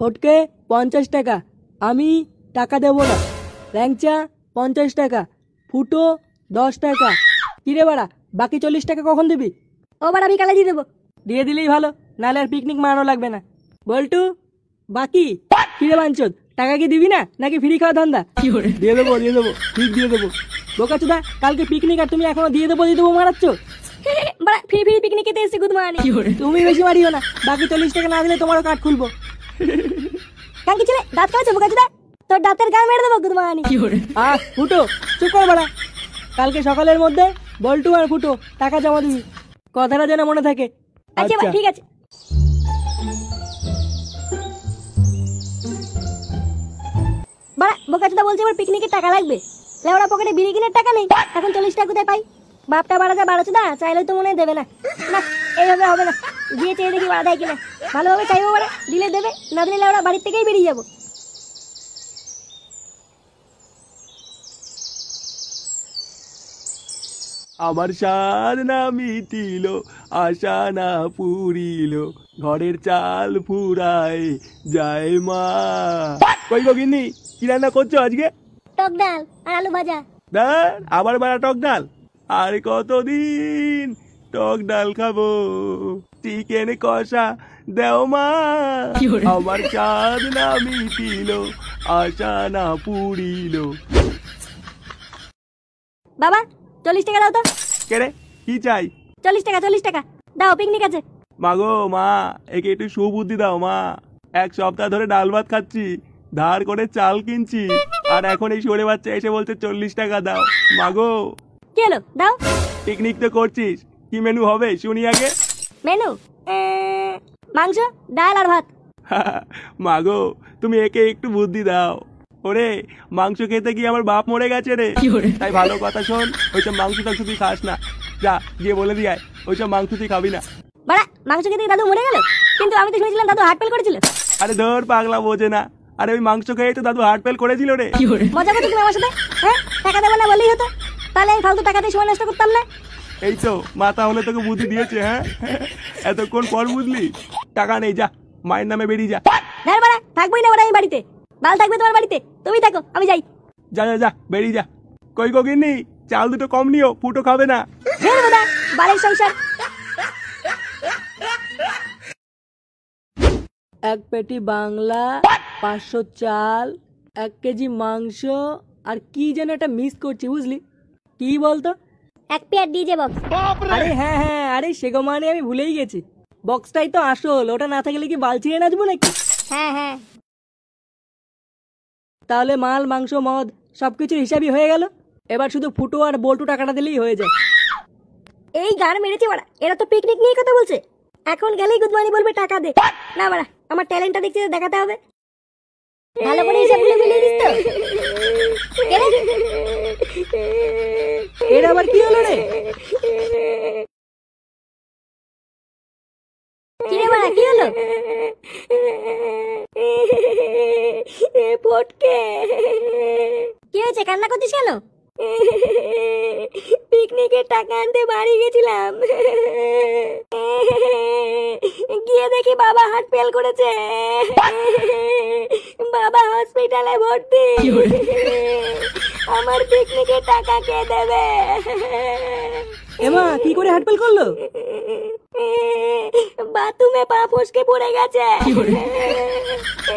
ফটকে 50 টাকা, আমি টাকা দেবো না। ল্যাংচা 50 টাকা, ফুটো 10 টাকা। কিরে বাড়া, বাকি 40 টাকা কখন দিবি? ও বাড়া বিকালে দিয়ে দেবো। দিয়ে দিলেই ভালো, নাহলে আর পিকনিক মারানো লাগবে না। বল্টু বাকি। কিরে বাঞ্চদ, টাকা কি দিবি না নাকি ফ্রি খাওয়া ধান্দা? দিয়ে দেবো ঠিক দিয়ে দেবো। বোকাচোদা, কালকে পিকনিক আর তুমি এখনো দিয়ে দেবো মারাচ্ছ? বাড়া ফ্রি পিকনিক খেতে এসেছি গুদমানি। তুমি বেশি মারিও না, বাকি 40 টাকা না দিলে তোমারও কার্ড খুলবো। কালকে ছেলে দাঁত খাওয়াচ্ছে বোকাচোদা, তোর দাঁতের গায়ে মেরে দেবো গুদমানি। ফুটো চুপ কর বাড়া। কালকে সকালের মধ্যে বল্টু আর ফুটো টাকা জমা দিবি, কথাটা যেন মনে থাকে। আচ্ছা ঠিক আছে। বাড়া বোকাচোদা বলছে এবার পিকনিকের টাকা লাগবে। লেওড়া পকেটে বিড়ি কিনে টাকা নেই, এখন 40 টাকা কোথায় পাই? বাপটা বাড়া যা বাড়াচোদা, চাইলে তো মনে হয় দেবে না। না এইভাবে হবে না, গিয়ে চেয়ে দেখি বাড়া দেয় কিনা। ভালোভাবে চাইবো বাড়া, দিলে দেবে, না দিলে লেওড়া বাড়ির থেকেই বেরিয়ে যাবো। আমার স্বাদ না মিটিল, আশা না পুরিল, ঘরের চাল ফুরায় যায় মা। কই গো গিন্নি, কি রান্না করছো আজকে? টক ডাল আর আলু ভাজা। আবার বাড়া টক ডাল? আর কতদিন টক ডাল খাবো? চিকেন কষা দেও মা। আমার স্বাদ না মিটিল, আশা না পুরিল। বাবা 40 টাকা দাও তো। কে রে, কি চাই? 40 টাকা দাও, পিকনিক আছে। মাগো মা, একে একটু সুবুদ্ধি দাও মা। 1 সপ্তাহ ধরে ডাল ভাত খাচ্ছি, ধার করে চাল কিনছি, আর এখন এই সরে বাচ্চা এসে বলছে 40 টাকা দাও। মাগো কি হলো, দাও। পিকনিক তো করছিস, কি মেনু হবে শুনি আগে। মেনু মাংস, ডাল আর ভাত। মাগো তুমি একে একটু বুদ্ধি দাও। ওরে মাংস খেতে গিয়ে আমার বাপ মরে গেছে রে। তাই ভালো কথা শোন, ওইসব মাংস টাংস তুই খাস না। যা গিয়ে বলে দিয়ে আয়, ওইসব মাংস তুই খাবি না। বাড়া মাংস খেতে দাদু মরে গেল, কিন্তু আমি তো শুনেছিলাম দাদু হার্ট ফেল করেছিল। আরে ধর পাগলা, বোঝে না। আরে ওই মাংস খেয়ে তো দাদু হার্ট ফেল করেছিল রে। মজা করছো তুমি আমার সাথে? হ্যাঁ, টাকা দেবো না বললেই হতো, তাহলে আমি ফালতু টাকা দিয়ে সময় নষ্ট করতাম না। এই তো মাথা হলে তোকে বুদ্ধি দিয়েছে। হ্যাঁ, এতক্ষণ পর বুঝলি? টাকা নেই, যা মায়ের নামে বেরিয়ে যা। ধর বাড়া, থাকবোই না ওরা আমি বাড়িতে। বাল থাকবে তোমার বাড়িতে, তুমি থাকো, আমি যাই। যা যা যা বেরিয়ে যা। কই গো গিন্নি, চাল দুটো কম নিও, ফুটো খাবে না। বাড়ির সংসার। 1 পেটি বাংলা, 500 চাল, 1 কেজি মাংস, আর কি যেন একটা মিস করছি, বুঝলি? কি বলতো? 1 পেয়ার ডিজে বক্স। আরে হ্যাঁ, আরে সেগো মানে আমি ভুলেই গেছি। বক্সটাই তো আসল, ওটা না থাকলে কি বাল ছিঁড়ে নাচবো নাকি? হ্যাঁ। তাহলে মাল মাংস মদ সবকিছুর হিসাবই হয়ে গেল। এবার শুধু ফুটো আর বল্টু টাকাটা দিলেই হয়ে যায়। এই গান মেরেছে বাড়া, এরা তো পিকনিক নিয়ে কথা বলছে। এখন গেলেই গুদমানি বলবে টাকা দে। না বাড়া, আমার ট্যালেন্টটা দেখতে দেখাতে হবে। ভালো করে হিসাবগুলো মিলিয়ে দিস তো। এর আবার কি হলো রে? কি রে বাড়া, কি হলো? ফটকে, কি হয়েছে, কান্না করছিস কেন? পিকনিকের টাকা আনতে বাড়ি গেছিলাম, গিয়ে দেখি বাবা হার্ট ফেল করেছে। বাবা হসপিটালে ভর্তি। আমার পিকনিকের টাকা কে দেবে? এমা কি করে হার্ট ফেল করলো? বাথরুমে পা ফসকে পড়ে গেছে।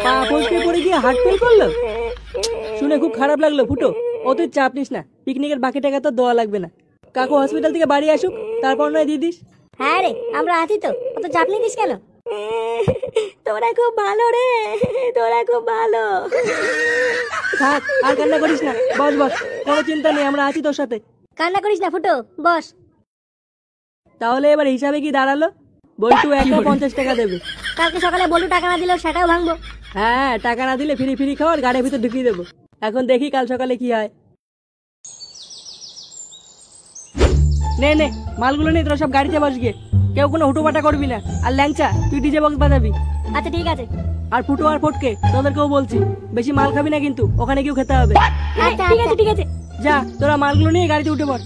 পা ফসকে পড়ে গিয়ে হার্ট ফেল করলো? শুনে খুব খারাপ লাগলো ফুটো। ও তুই চাপ নিস না, পিকনিকের বাকি টাকা তো দেওয়া লাগবে না। কাকু হসপিটাল থেকে বাড়ি আসুক, তারপর নয় দিয়ে দিস। হ্যাঁ রে, আমরা আছি তো, অত চাপ নিস কেন? তোরা খুব ভালো রে, তোরা খুব ভালো। থাক, আর কান্না করিস না, বস বস, কোনো চিন্তা নেই, আমরা আছি তোর সাথে। কান্না করিস না ফুটো, বস। তাহলে এবার হিসাবে কি দাঁড়ালো? বল্টু একা 50 টাকা দেবে। কালকে সকালে বলু টাকা না দিলেও সেটাও ভাঙবো। হ্যাঁ, টাকা না দিলে ফ্রি খাওয়ার গাড়ির ভিতর ঢুকিয়ে দেবো। এখন দেখি কাল সকালে কি হয়। নে মালগুলো নে, তোরা সব গাড়িতে বস গিয়ে। কেউ কোনো হুটোপাটা করবি না। আর ল্যাংচা, তুই ডিজে বক্স বাজাবি। আচ্ছা ঠিক আছে। আর ফুটো আর ফটকে তোদেরকেও বলছি, বেশি মাল খাবি না কিন্তু, ওখানে গিয়েও খেতে হবে। আচ্ছা ঠিক আছে। যা, তোরা মালগুলো নিয়ে গাড়িতে উঠে পড়।